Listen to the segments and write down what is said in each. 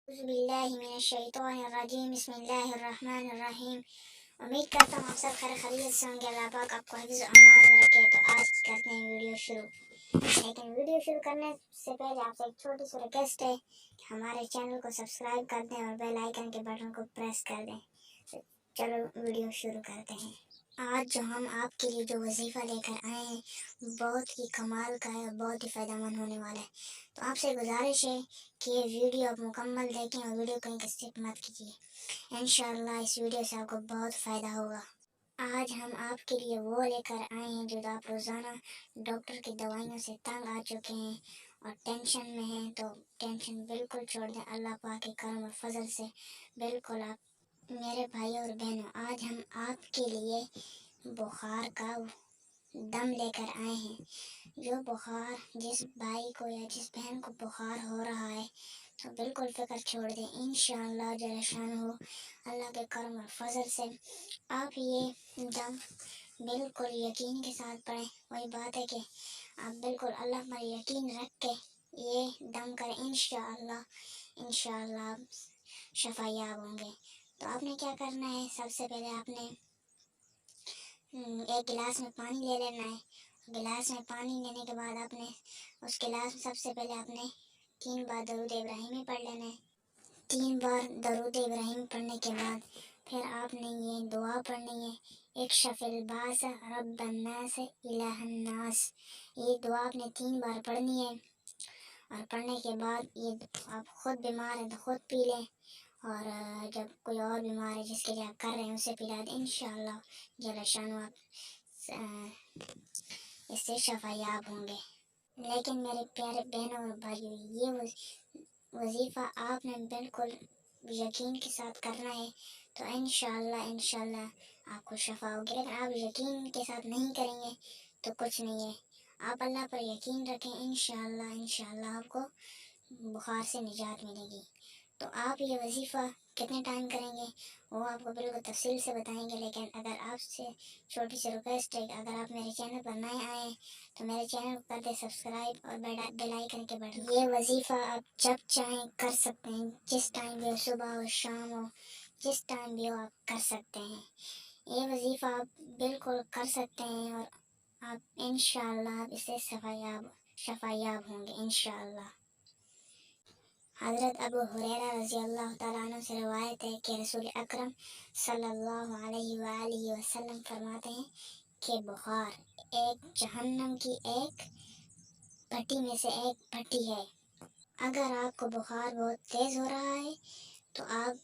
बिस्मिल्लाहिर्रहमानिर्रहीम बिस्मिल्लाहिर्रहमानिर्रहीम। उम्मीद करता हूँ आप सब खैर खैरियत से होंगे। अल्लाह पाक आपको हिफ्ज़ और अमान में रखे। तो आज करते हैं वीडियो शुरू। लेकिन वीडियो शुरू करने से पहले आपसे एक छोटी सी रिक्वेस्ट है कि हमारे चैनल को सब्सक्राइब कर दें और बेल आइकन के बटन को प्रेस कर दें। तो चलो वीडियो शुरू करते हैं। आज जो हम आपके लिए जो वजीफ़ा लेकर आए हैं बहुत ही कमाल का है और बहुत ही फ़ायदेमंद होने वाला है। तो आपसे गुजारिश है कि ये वीडियो आप मुकम्मल देखें और वीडियो कहीं का स्किप मत कीजिए। इंशाअल्लाह इस वीडियो से आपको बहुत फ़ायदा होगा। आज हम आपके लिए वो लेकर आए हैं जो आप रोज़ाना डॉक्टर की दवाइयों से तंग आ चुके हैं और टेंशन में हैं। तो टेंशन बिल्कुल छोड़ दें। अल्लाह पाक के करम और फजल से बिल्कुल आप मेरे भाइयों और बहनों, आज हम आपके लिए बुखार का दम लेकर आए हैं। जो बुखार जिस भाई को या जिस बहन को बुखार हो रहा है तो बिल्कुल फिक्र छोड़ दें। इंशाअल्लाह जल शानहू अल्लाह के करम और फजल से आप ये दम बिल्कुल यकीन के साथ पढ़ें। वही बात है कि आप बिल्कुल अल्लाह पर यकीन रख के ये दम करें। इंशाअल्लाह आप शफायाब होंगे। तो आपने क्या करना है, सबसे पहले आपने एक गिलास में पानी ले लेना है। गिलास में पानी लेने के बाद आपने उस गिलास में सबसे पहले आपने 3 बार दरूद इब्राहिमी पढ़ लेना है। 3 बार दरूद इब्राहिम पढ़ने के बाद फिर आपने ये दुआ पढ़नी है, इक्शफिल बास रब्बन्नास इलाहन्नास। ये दुआ आपने 3 बार पढ़नी है और पढ़ने के बाद ये आप ख़ुद बीमार हैं तो ख़ुद पी लें और जब कोई और बीमार है जिसके लिए आप कर रहे हैं उसे पिला दें। इंशाअल्लाह जल शानहू आप इससे शफायाब होंगे। लेकिन मेरे प्यारे बहनों और भाइयों, ये वजीफ़ा आपने बिल्कुल यकीन के साथ करना है। तो इंशाअल्लाह आपको शफा होगी। लेकिन आप यकीन के साथ नहीं करेंगे तो कुछ नहीं है। आप अल्लाह पर यकीन रखें। इंशाअल्लाह आपको बुखार से निजात मिलेगी। तो आप ये वजीफ़ा कितने टाइम करेंगे वो आपको बिल्कुल तफसील से बताएंगे। लेकिन अगर आपसे छोटी सी रिक्वेस्ट है, अगर आप मेरे चैनल पर नए आए तो मेरे चैनल को कर दे सब्सक्राइब और बेल आइकन के बटन। ये वजीफ़ा आप जब चाहें कर सकते हैं, जिस टाइम भी हो, सुबह हो शाम हो, जिस टाइम भी हो आप कर सकते हैं। ये वजीफ़ा आप बिल्कुल कर सकते हैं और आप इंशाअल्लाह आप इससे शफायाब होंगे इंशाअल्लाह। हज़रत अबू हुरैरा रज़ी अल्लाह तआला अन्हु से रवायत है कि रसूल अकरम सल्लल्लाहु अलैहि वसल्लम फरमाते हैं कि बुखार एक जहन्नम की एक भट्टी में से एक भट्टी है। अगर आपको बुखार बहुत तेज़ हो रहा है तो आप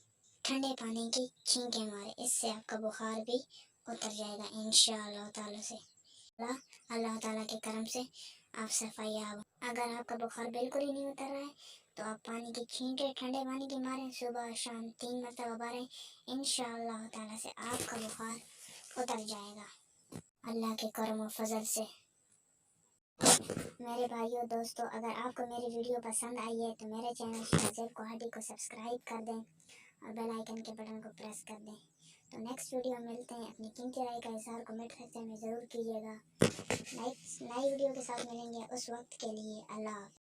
ठंडे पानी की छींके मारें, इससे आपका बुखार भी उतर जाएगा इंशाअल्लाह ताला से। अल्लाह ताला के करम से आप सफायाब। अगर आपका बुखार बिल्कुल ही नहीं उतर रहा है तो आप पानी की छींटे ठंडे पानी की मारें, सुबह शाम 3 मरतबा मारें। इंशाअल्लाह ताला से आपका बुखार उतर जाएगा अल्लाह के करम और फजल से। मेरे भाइयों दोस्तों, अगर आपको मेरी वीडियो पसंद आई है तो मेरे चैनल शाज़ेब कोहाटी को सब्सक्राइब कर दें और बेल आइकन के बटन को प्रेस कर दें। तो नेक्स्ट वीडियो में मिलते हैं। अपनी कीमती राय का इज़हार कमेंट सेक्शन में ज़रूर कीजिएगा। नई वीडियो के साथ मिलेंगे। उस वक्त के लिए अल्लाह।